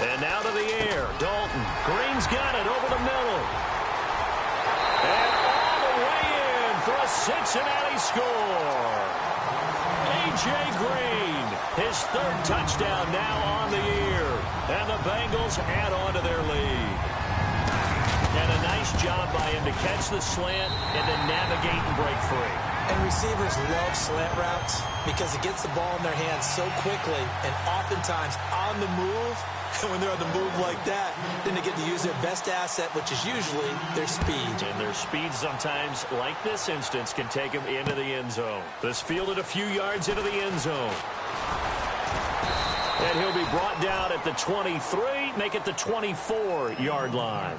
And now to the air. Dalton. Green's got it over the middle. And all the way in for a Cincinnati score. A.J. Green, his third touchdown now on the year. And the Bengals add on to their lead. And a nice job by him to catch the slant and then navigate and break free. And receivers love slant routes because it gets the ball in their hands so quickly and oftentimes on the move. And when they're on the move like that, then they get to use their best asset, which is usually their speed. And their speed sometimes, like this instance, can take them into the end zone. This fielded a few yards into the end zone. And he'll be brought down at the 23, make it the 24-yard line.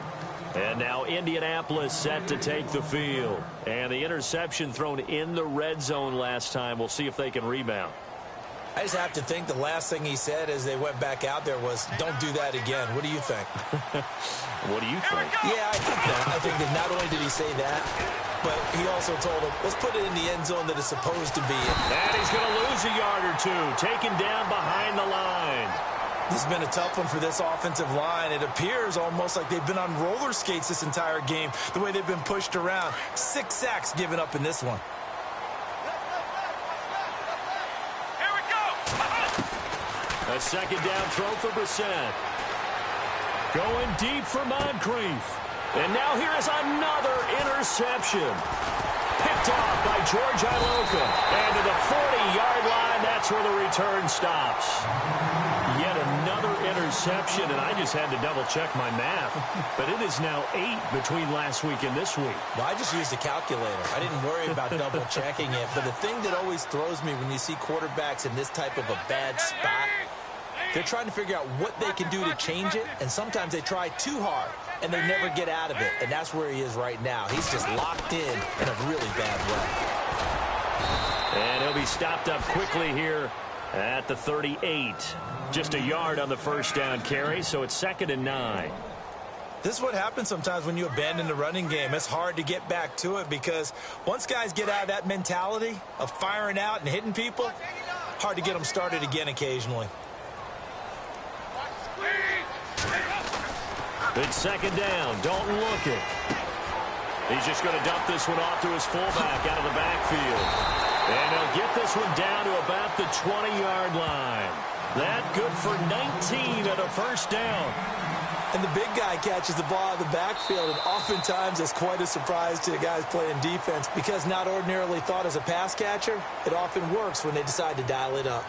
And now Indianapolis set to take the field. And the interception thrown in the red zone last time. We'll see if they can rebound. I just have to think the last thing he said as they went back out there was, don't do that again. What do you think? What do you think? Yeah, I think that. I think that not only did he say that, but he also told him, let's put it in the end zone that it's supposed to be in. And he's going to lose a yard or two, taken down behind the line. This has been a tough one for this offensive line. It appears almost like they've been on roller skates this entire game, the way they've been pushed around. 6 sacks given up in this one. A second down throw for Brissett. Going deep for Moncrief. And now here is another interception. Picked off by George Iloka. And to the 40-yard line, that's where the return stops. Yet another interception, and I just had to double-check my math. But it is now 8 between last week and this week. Well, I just used a calculator. I didn't worry about double-checking it. But the thing that always throws me when you see quarterbacks in this type of a bad spot, they're trying to figure out what they can do to change it, and sometimes they try too hard, and they never get out of it. And that's where he is right now. He's just locked in a really bad way. And he'll be stopped up quickly here at the 38. Just a yard on the first down carry, so it's 2nd and 9. This is what happens sometimes when you abandon the running game. It's hard to get back to it because once guys get out of that mentality of firing out and hitting people, hard to get them started again occasionally. It's 2nd down. Dalton looking. He's just going to dump this one off to his fullback out of the backfield. And he'll get this one down to about the 20-yard line. That good for 19 at a first down. And the big guy catches the ball out of the backfield, and oftentimes it's quite a surprise to the guys playing defense because not ordinarily thought as a pass catcher, it often works when they decide to dial it up.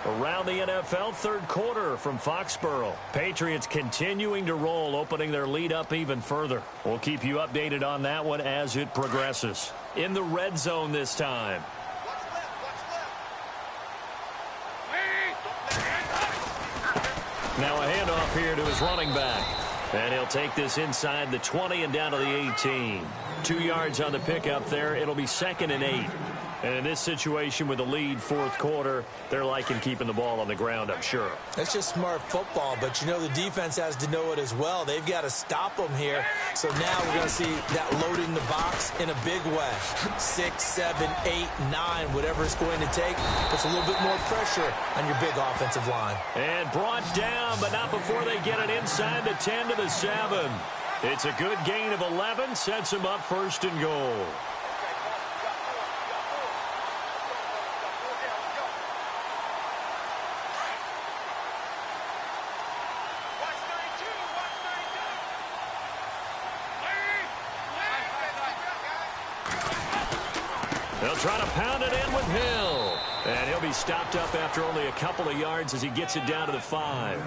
Around the NFL, third quarter from Foxborough. Patriots continuing to roll, opening their lead up even further. We'll keep you updated on that one as it progresses. In the red zone this time. Now a handoff here to his running back. And he'll take this inside the 20 and down to the 18. 2 yards on the pickup there. It'll be 2nd and 8. And in this situation with the lead fourth quarter, they're liking keeping the ball on the ground, I'm sure. That's just smart football, but you know the defense has to know it as well. They've got to stop them here. So now we're going to see that loading the box in a big way. 6, 7, 8, 9, whatever it's going to take. Puts a little bit more pressure on your big offensive line. And brought down, but not before they get it inside the 10 to the 7. It's a good gain of 11, sets him up first and goal. They'll try to pound it in with Hill. And he'll be stopped up after only a couple of yards as he gets it down to the 5.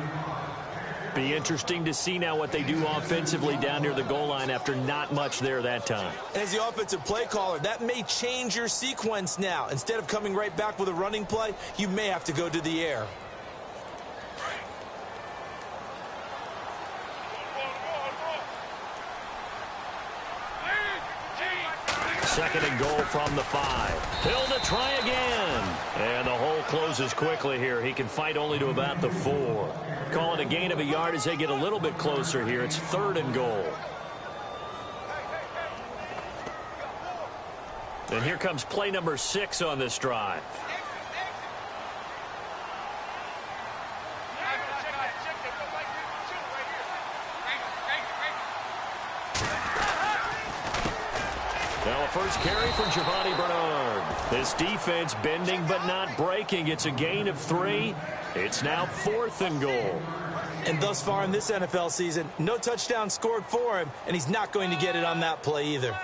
Be interesting to see now what they do offensively down near the goal line after not much there that time. As the offensive play caller, that may change your sequence now. Instead of coming right back with a running play, you may have to go to the air. Second and goal from the 5. Hill to try again. And the hole closes quickly here. He can fight only to about the 4. Call it a gain of a yard as they get a little bit closer here. It's third and goal. And here comes play number 6 on this drive. Now a first carry for Giovanni Bernard. This defense bending but not breaking. It's a gain of 3. It's now fourth and goal. And thus far in this NFL season, no touchdown scored for him, and he's not going to get it on that play either.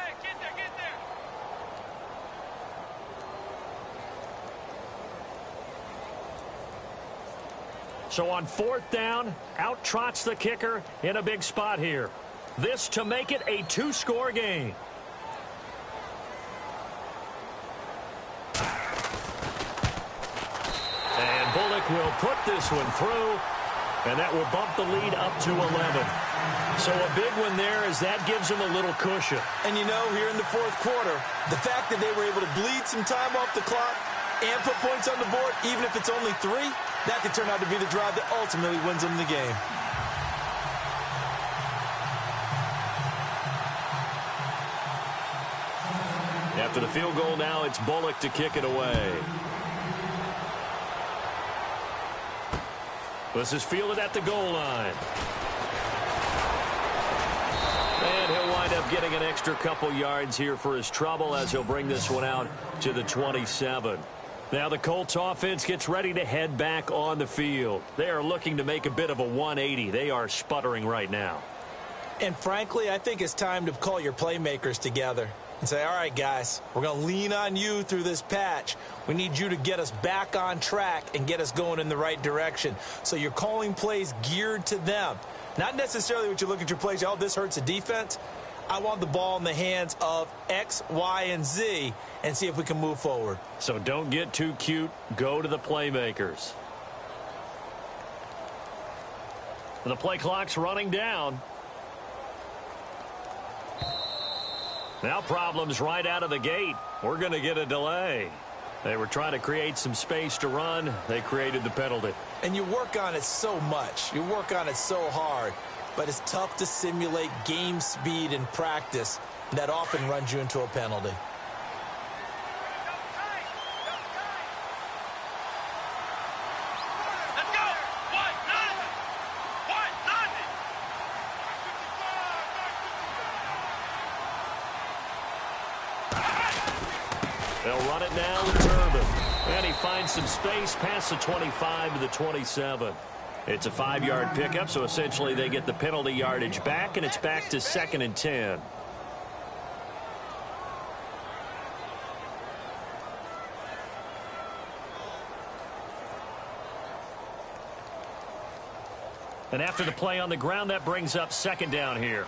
So on fourth down, out trots the kicker in a big spot here. This to make it a 2-score game. Bullock will put this one through, and that will bump the lead up to 11. So a big one there as that gives them a little cushion. And you know, here in the fourth quarter, the fact that they were able to bleed some time off the clock and put points on the board, even if it's only 3, that could turn out to be the drive that ultimately wins them the game. After the field goal now, it's Bullock to kick it away. This is fielded at the goal line. And he'll wind up getting an extra couple yards here for his trouble as he'll bring this one out to the 27. Now the Colts offense gets ready to head back on the field. They are looking to make a bit of a 180. They are sputtering right now. And frankly, I think it's time to call your playmakers together and say, all right, guys, we're going to lean on you through this patch. We need you to get us back on track and get us going in the right direction. So you're calling plays geared to them. Not necessarily what you look at your plays, oh, this hurts the defense. I want the ball in the hands of X, Y, and Z and see if we can move forward. So don't get too cute. Go to the playmakers. The play clock's running down. Now problems right out of the gate. We're going to get a delay. They were trying to create some space to run. They created the penalty. And you work on it so much. You work on it so hard. But it's tough to simulate game speed in practice. And that often runs you into a penalty. They'll run it now with Turbin. And he finds some space past the 25 to the 27. It's a 5-yard pickup, so essentially they get the penalty yardage back, and it's back to 2nd and 10. And after the play on the ground, that brings up 2nd down here.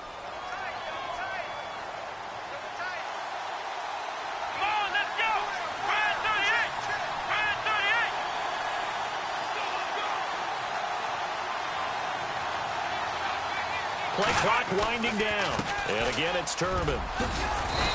Play clock winding down. And again, it's Turbin.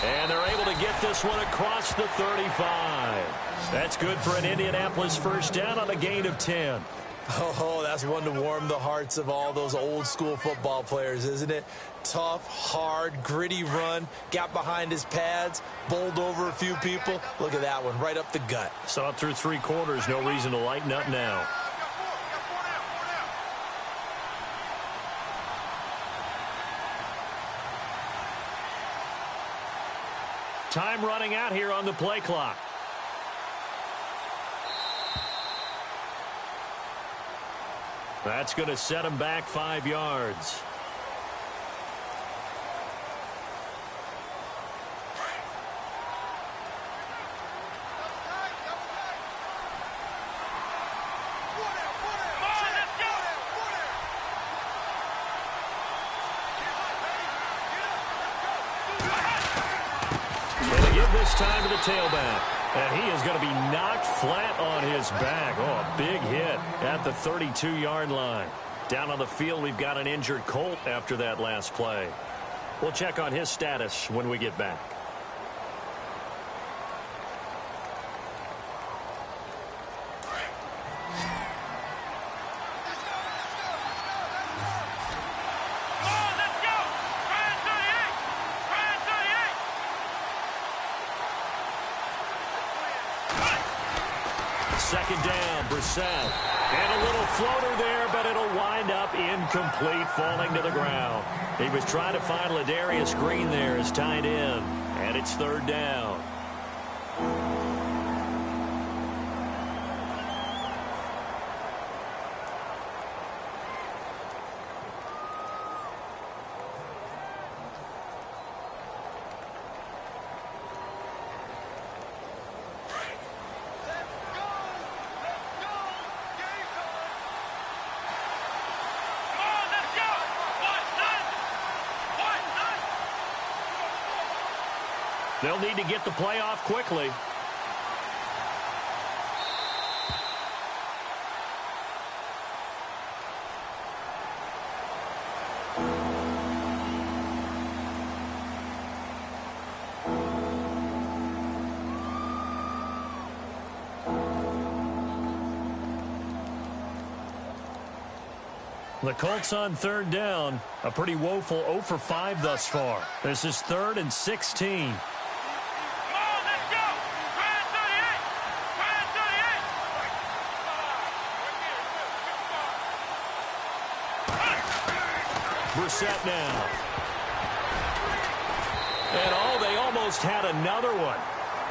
And they're able to get this one across the 35. That's good for an Indianapolis first down on a gain of 10. Oh, that's one to warm the hearts of all those old school football players, isn't it? Tough, hard, gritty run. Got behind his pads, bowled over a few people. Look at that one, right up the gut. Saw it through 3 quarters. No reason to lighten up now. Time running out here on the play clock. That's going to set him back 5 yards. This time to the tailback. And he is going to be knocked flat on his back. Oh, a big hit at the 32-yard line. Down on the field, we've got an injured Colt after that last play. We'll check on his status when we get back. Second down, Brissett. And a little floater there, but it'll wind up incomplete, falling to the ground. He was trying to find Ladarius Green there as tight end. And it's third down. They'll need to get the play off quickly. The Colts on third down. A pretty woeful 0 for 5 thus far. This is 3rd and 16. Brissett now. And they almost had another one.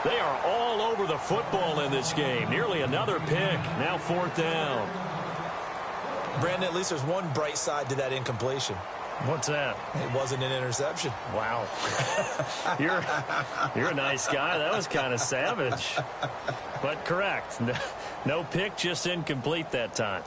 They are all over the football in this game. Nearly another pick. Now 4th down. Brandon, at least there's one bright side to that incompletion. What's that? It wasn't an interception. Wow. You're a nice guy. That was kind of savage. But correct. No pick, just incomplete that time.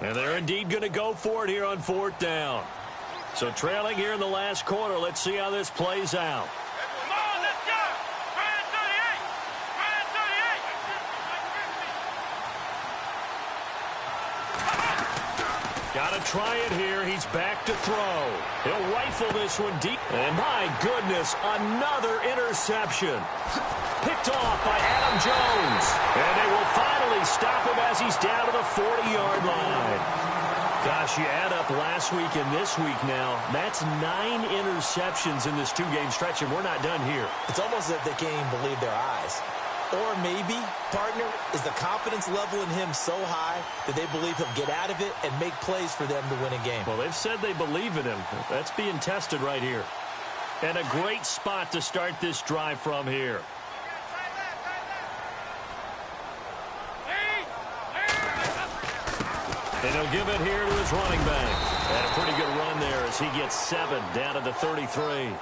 And they're indeed going to go for it here on 4th down. So trailing here in the last quarter. Let's see how this plays out. Come on, let's go! Try 38! Try 38! Got to try it here. He's back to throw. He'll rifle this one deep. And my goodness, another interception. Picked off by Adam Jones. And they will finally stop him as he's down to the 40-yard line. Gosh, you add up last week and this week now. That's 9 interceptions in this 2-game stretch, and we're not done here. It's almost as if they can't even believe their eyes. Or maybe, partner, is the confidence level in him so high that they believe he'll get out of it and make plays for them to win a game. Well, they've said they believe in him. That's being tested right here. And a great spot to start this drive from here. And he'll give it here to his running back. And a pretty good run there as he gets 7 down to the 33.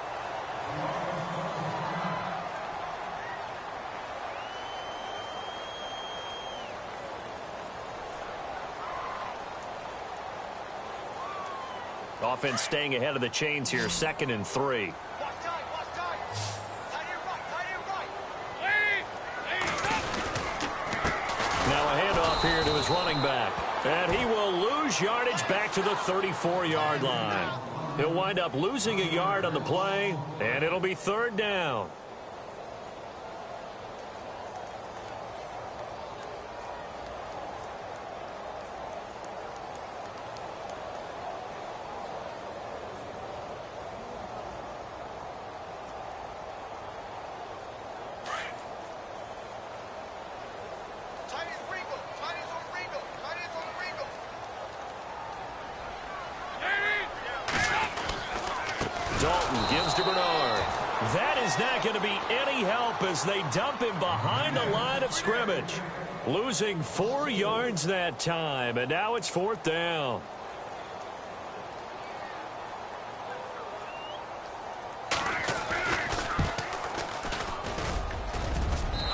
Offense staying ahead of the chains here, 2nd and 3. Now a handoff here to his running back. And he will lose yardage back to the 34-yard line. He'll wind up losing a yard on the play, and it'll be 3rd down. to Bernard. That is not going to be any help as they dump him behind the line of scrimmage. Losing 4 yards that time, and now it's 4th down.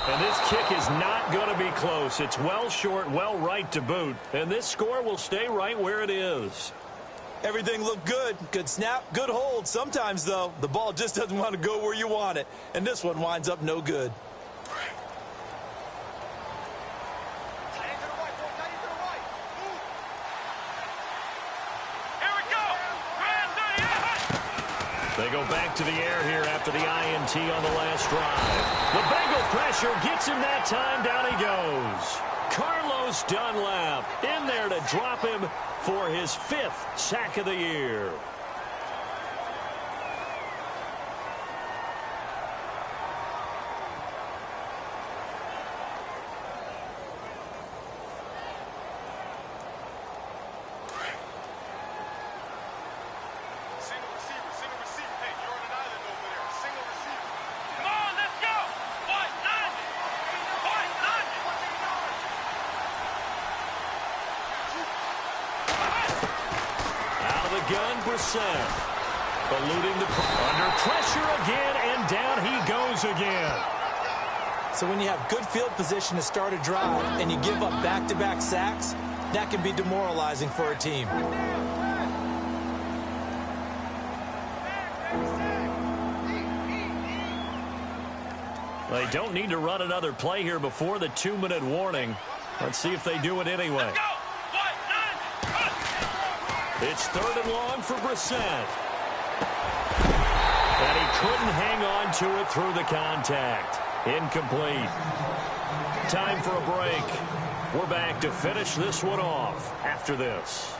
And this kick is not going to be close. It's well short, well right to boot. And this score will stay right where it is. Everything looked good. Good snap, good hold. Sometimes, though, the ball just doesn't want to go where you want it. And this one winds up no good. They go back to the air here after the INT on the last drive. The Bengal pressure gets him that time. Down he goes. Carlos Dunlap in there to drop him for his 5th sack of the year. Eluding the under pressure again, and down he goes again. So when you have good field position to start a drive and you give up back-to-back sacks, that can be demoralizing for a team. They don't need to run another play here before the 2-minute warning. Let's see if they do it anyway. It's 3rd and long for Brissett. And he couldn't hang on to it through the contact. Incomplete. Time for a break. We're back to finish this one off after this.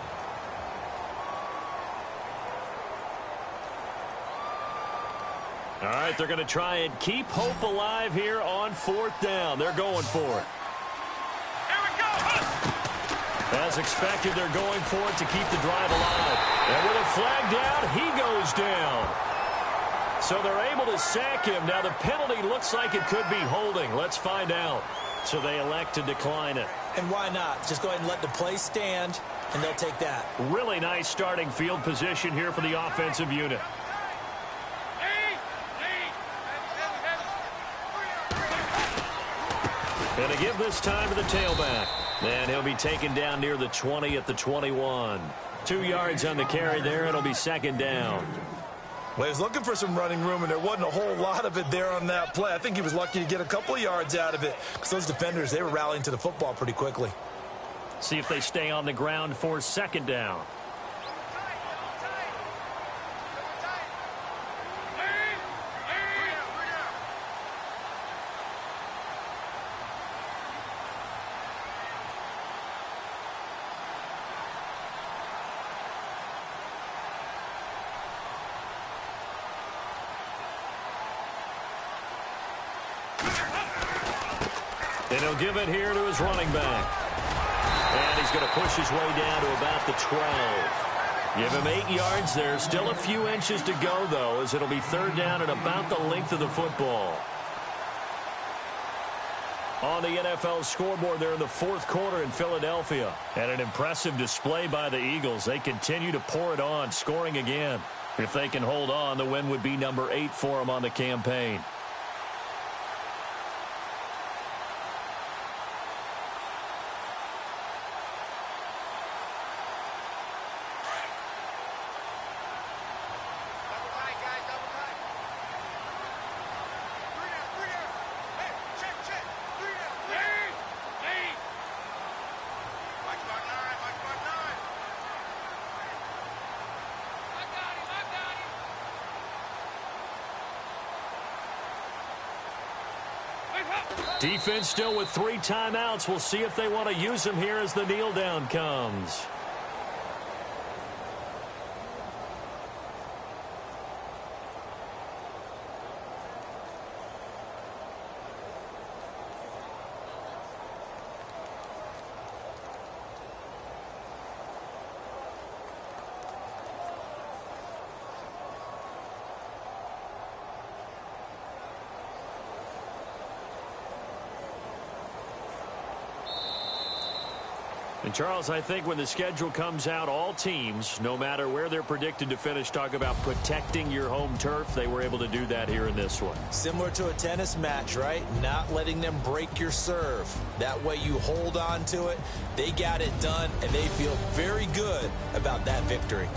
All right, they're going to try and keep hope alive here on 4th down. They're going for it. As expected, they're going for it to keep the drive alive. And with a flag down, he goes down. So they're able to sack him. Now the penalty looks like it could be holding. Let's find out. So they elect to decline it. And why not? Just go ahead and let the play stand, and they'll take that. Really nice starting field position here for the offensive unit. And to give this time to the tailback. And he'll be taken down near the 20 at the 21. 2 yards on the carry there. It'll be 2nd down. Well, he was looking for some running room, and there wasn't a whole lot of it there on that play. I think he was lucky to get a couple of yards out of it because those defenders, they were rallying to the football pretty quickly. See if they stay on the ground for 2nd down. And he'll give it here to his running back. And he's going to push his way down to about the 12. Give him 8 yards there. Still a few inches to go, though, as it'll be 3rd down at about the length of the football. On the NFL scoreboard there in the 4th quarter in Philadelphia. And an impressive display by the Eagles. They continue to pour it on, scoring again. If they can hold on, the win would be number 8 for them on the campaign. Defense still with 3 timeouts. We'll see if they want to use them here as the kneel down comes. And, Charles, I think when the schedule comes out, all teams, no matter where they're predicted to finish, talk about protecting your home turf. They were able to do that here in this one. Similar to a tennis match, right? Not letting them break your serve. That way you hold on to it. They got it done, and they feel very good about that victory.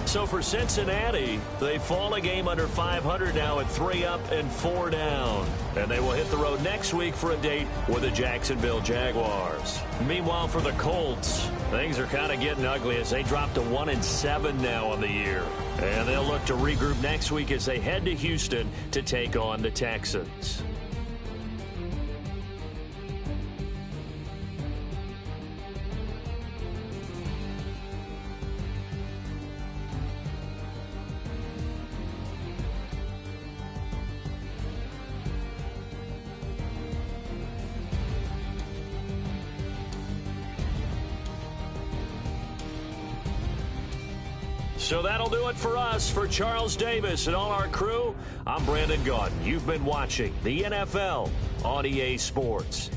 So for Cincinnati, they fall a game under 500 now at 3 up and 4 down. And they will hit the road next week for a date with the Jacksonville Jaguars. Meanwhile, for the Colts, things are kind of getting ugly as they drop to 1-7 now on the year. And they'll look to regroup next week as they head to Houston to take on the Texans. So that'll do it for us. For Charles Davis and all our crew, I'm Brandon Gaudin. You've been watching the NFL on EA Sports.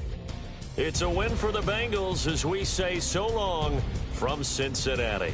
It's a win for the Bengals as we say so long from Cincinnati.